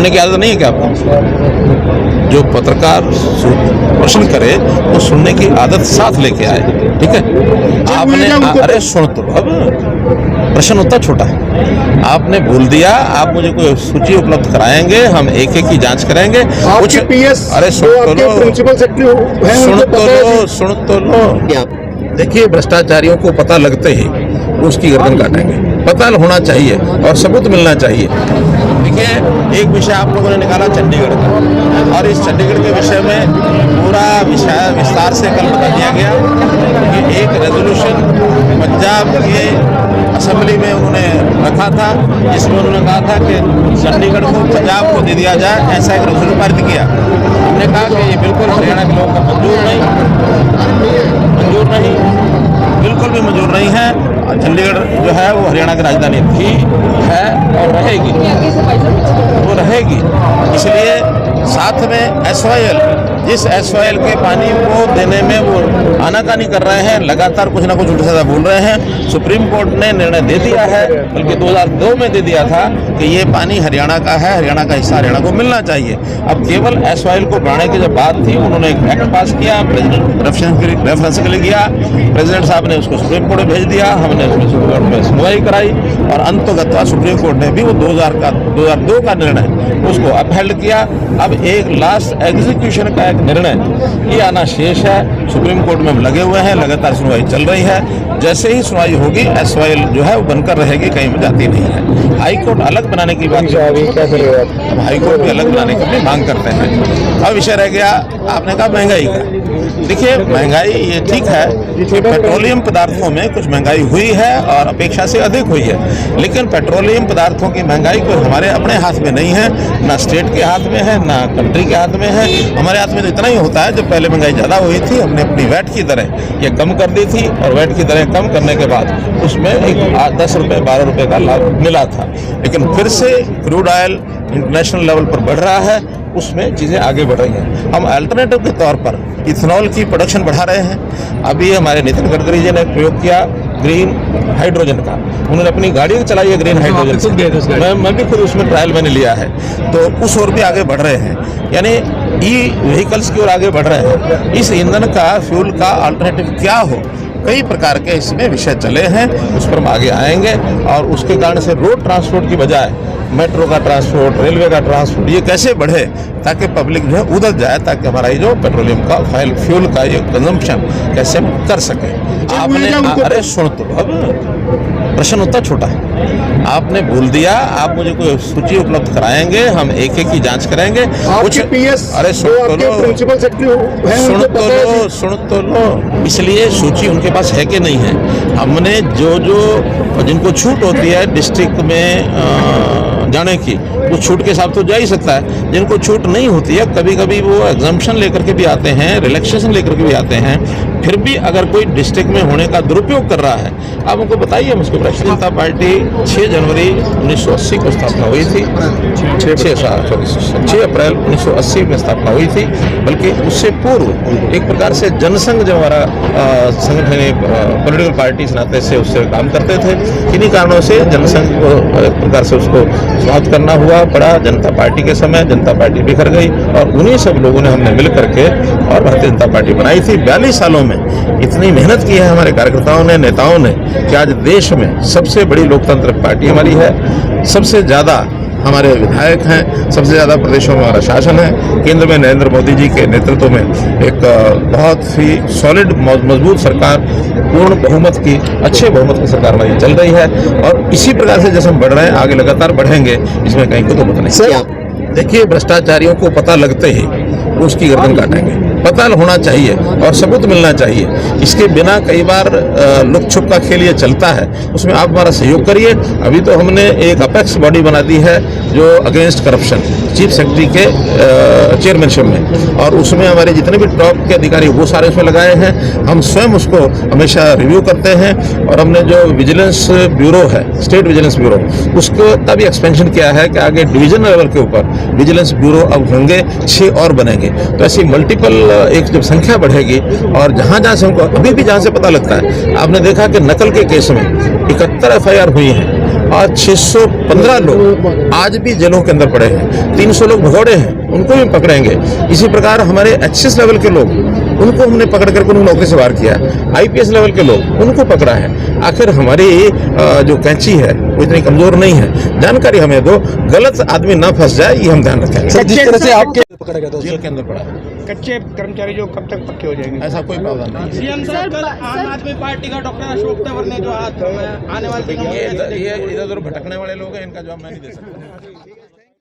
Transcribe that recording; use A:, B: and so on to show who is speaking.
A: सुनने की आदत नहीं है क्या आपको? जो पत्रकार प्रश्न करे वो सुनने की आदत साथ लेके आए, ठीक है? आपने अरे सुन तो अब प्रश्न उतना छोटा है, आपने बोल दिया आप मुझे कोई सूची उपलब्ध कराएंगे, हम एक एक की जांच करेंगे। कुछ अरे सुन तो लो। देखिए, भ्रष्टाचारियों को पता लगते ही उसकी गर्दन काटेंगे, पता होना चाहिए और सबूत मिलना चाहिए। देखिए, एक विषय आप लोगों ने निकाला चंडीगढ़ का, और इस चंडीगढ़ के विषय में पूरा विषय विस्तार से कल बता दिया गया कि एक रेजोल्यूशन पंजाब के असेंबली में उन्होंने रखा था, जिसमें उन्होंने कहा था कि चंडीगढ़ को पंजाब को दे दिया जाए, ऐसा एक रेजोल्यूशन पारित किया। हमने कहा कि ये बिल्कुल हरियाणा के लोगों का मंजूर नहीं, बिल्कुल भी मंजूर नहीं है। चंडीगढ़ जो है वो हरियाणा की राजधानी थी, है और रहेगी, वो रहेगी। इसलिए साथ में SYL, जिस SYL के पानी को देने में वो आनाकानी कर रहे हैं, लगातार कुछ ना कुछ उल्टा सीधा बोल रहे हैं। सुप्रीम कोर्ट ने निर्णय दे दिया है, बल्कि 2002 में दे दिया था कि ये पानी हरियाणा का है, हरियाणा का हिस्सा हरियाणा को मिलना चाहिए। अब केवल SYL को बढ़ाने की जब बात थी, उन्होंने एक एक्ट पास किया, प्रेसिडेंट रेफरेंस के लिए गया, प्रेसिडेंट साहब ने उसको सुप्रीम कोर्ट में भेज दिया, हमने उसमें सुप्रीम कोर्ट में सुनवाई कराई और अंततः सुप्रीम कोर्ट ने भी वो 2002 का निर्णय उसको अपहेल्ड किया। अब एक लास्ट एग्जीक्यूशन का एक निर्णय ये आना शेष है। सुप्रीम कोर्ट में हम लगे हुए हैं, लगातार सुनवाई चल रही है। जैसे ही सुनवाई होगी SYL जो है वो बनकर रहेगी, कहीं में जाती नहीं है। हाई कोर्ट अलग बनाने की बात, हम हाई कोर्ट भी अलग बनाने की भी मांग करते हैं। अब विषय रह गया, आपने कहा महंगाई का। देखिए, महंगाई ये ठीक है कि पेट्रोलियम पदार्थों में कुछ महंगाई हुई है और अपेक्षा से अधिक हुई है, लेकिन पेट्रोलियम पदार्थों की महंगाई कोई हमारे अपने हाथ में नहीं है, ना स्टेट के हाथ में है, ना कंट्री के हाथ में है। हमारे हाथ में तो इतना ही होता है, जब पहले महंगाई ज़्यादा हुई थी हमने अपनी वैट की दरें ये कम कर दी थी, और वैट की दरें कम करने के बाद उसमें एक 10 रुपये 12 रुपये का लाभ मिला था। लेकिन फिर से क्रूड ऑयल इंटरनेशनल लेवल पर बढ़ रहा है, उसमें चीज़ें आगे बढ़ रही हैं। हम अल्टरनेटिव के तौर पर इथेनॉल की प्रोडक्शन बढ़ा रहे हैं। अभी हमारे नितिन गडकरी जी ने प्रयोग किया ग्रीन हाइड्रोजन का, उन्होंने अपनी गाड़ी चलाई है ग्रीन हाइड्रोजन, मैं भी खुद उसमें ट्रायल मैंने लिया है, तो उस ओर भी आगे बढ़ रहे हैं, यानी ई व्हीकल्स की ओर आगे बढ़ रहे हैं। इस ईंधन का, फ्यूल का अल्टरनेटिव क्या हो, कई प्रकार के इसमें विषय चले हैं, उस पर हम आगे आएंगे। और उसके कारण से रोड ट्रांसपोर्ट की बजाय मेट्रो का ट्रांसपोर्ट, रेलवे का ट्रांसपोर्ट ये कैसे बढ़े, ताकि पब्लिक जो है उधर जाए, ताकि हमारा ये जो पेट्रोलियम का फाइल फ्यूल का ये कंजम्पशन कैसे हम कर सकें। आपने अरे सुन तो अब प्रश्न उतना छोटा है, आपने बोल दिया आप मुझे कोई सूची उपलब्ध कराएंगे, हम एक एक की जांच करेंगे। कुछ अरे सुन तो लो। इसलिए सूची उनके पास है कि नहीं है। हमने जो जिनको छूट होती है डिस्ट्रिक्ट में जाने की, उस छूट के हिसाब तो जा ही सकता है। जिनको छूट नहीं होती है, कभी कभी वो एग्जम्पशन लेकर के भी आते हैं, रिलैक्सेशन लेकर के भी आते हैं। फिर भी अगर कोई डिस्ट्रिक्ट में होने का दुरुपयोग कर रहा है, आप उनको बताइए। हम उसको भारतीय जनता पार्टी 6 जनवरी 1980 को स्थापना हुई थी, 6 अप्रैल 1980 में स्थापना हुई थी। बल्कि उससे पूर्व एक प्रकार से जनसंघ जो हमारा संगठन पॉलिटिकल पार्टी इस नाते से उससे काम करते थे। किन्हीं कारणों से जनसंघ को एक प्रकार से उसको समाप्त करना हुआ पड़ा। जनता पार्टी के समय जनता पार्टी बिखर गई और उन्हीं सब लोगों ने हमने मिल करके और भारतीय जनता पार्टी बनाई थी। 42 सालों में इतनी मेहनत की है हमारे कार्यकर्ताओं ने, नेताओं ने, कि आज देश में सबसे बड़ी लोकतांत्रिक पार्टी हमारी है। सबसे ज़्यादा हमारे विधायक हैं, सबसे ज़्यादा प्रदेशों में हमारा शासन है। केंद्र में नरेंद्र मोदी जी के नेतृत्व में एक बहुत ही सॉलिड मजबूत सरकार, पूर्ण बहुमत की, अच्छे बहुमत की सरकार हमारी चल रही है। और इसी प्रकार से जैसे हम बढ़ रहे हैं, आगे लगातार बढ़ेंगे, इसमें कहीं को तो मत नहीं। देखिए, भ्रष्टाचारियों को पता लगते ही उसकी गर्दन काटेंगे, पता होना चाहिए और सबूत मिलना चाहिए। इसके बिना कई बार लुक छुप का खेल ये चलता है, उसमें आप हमारा सहयोग करिए। अभी तो हमने एक अपेक्स बॉडी बना दी है जो अगेंस्ट करप्शन, चीफ सेक्रेटरी के चेयरमैनशिप में, और उसमें हमारे जितने भी टॉप के अधिकारी वो सारे उसमें लगाए हैं। हम स्वयं उसको हमेशा रिव्यू करते हैं। और हमने जो विजिलेंस ब्यूरो है, स्टेट विजिलेंस ब्यूरो, उसको का भी एक्सपेंशन किया है कि आगे डिवीजन लेवल के ऊपर विजिलेंस ब्यूरो अब होंगे, 6 और बनेंगे। तो ऐसी मल्टीपल एक जब संख्या बढ़ेगी, और जहाँ से हमको अभी भी जहाँ से पता लगता है, आपने देखा कि नकल के केस में 71 FIR हुई हैं, और 615 लोग आज भी जेलों के अंदर पड़े हैं। 300 लोग भगौड़े हैं, उनको भी पकड़ेंगे। इसी प्रकार हमारे एचएस लेवल के लोग, उनको हमने पकड़ करके उनको नौकरी से बाहर किया। आईपीएस लेवल के लोग, उनको पकड़ा है। आखिर हमारी जो कैंची है वो इतनी कमजोर नहीं है। जानकारी हमें दो, गलत आदमी ना फंस जाए, ये हम ध्यान रखेंगे।
B: सर, जिस तरह से आपके पकड़ा गया था
A: जेल के अंदर पड़ा है,
C: कच्चे कर्मचारी जो कब तक पक्के हो जाएंगे?
A: ऐसा कोई प्रावधान नहीं।
D: सीएम साहब, कल आम आदमी पार्टी का डॉक्टर अशोक तंवर ने जो हाथ थामा है, आने वाले दिनों में
A: ये इधर उधर भटकने वाले लोग हैं, इनका जवाब मैं नहीं दे सकता।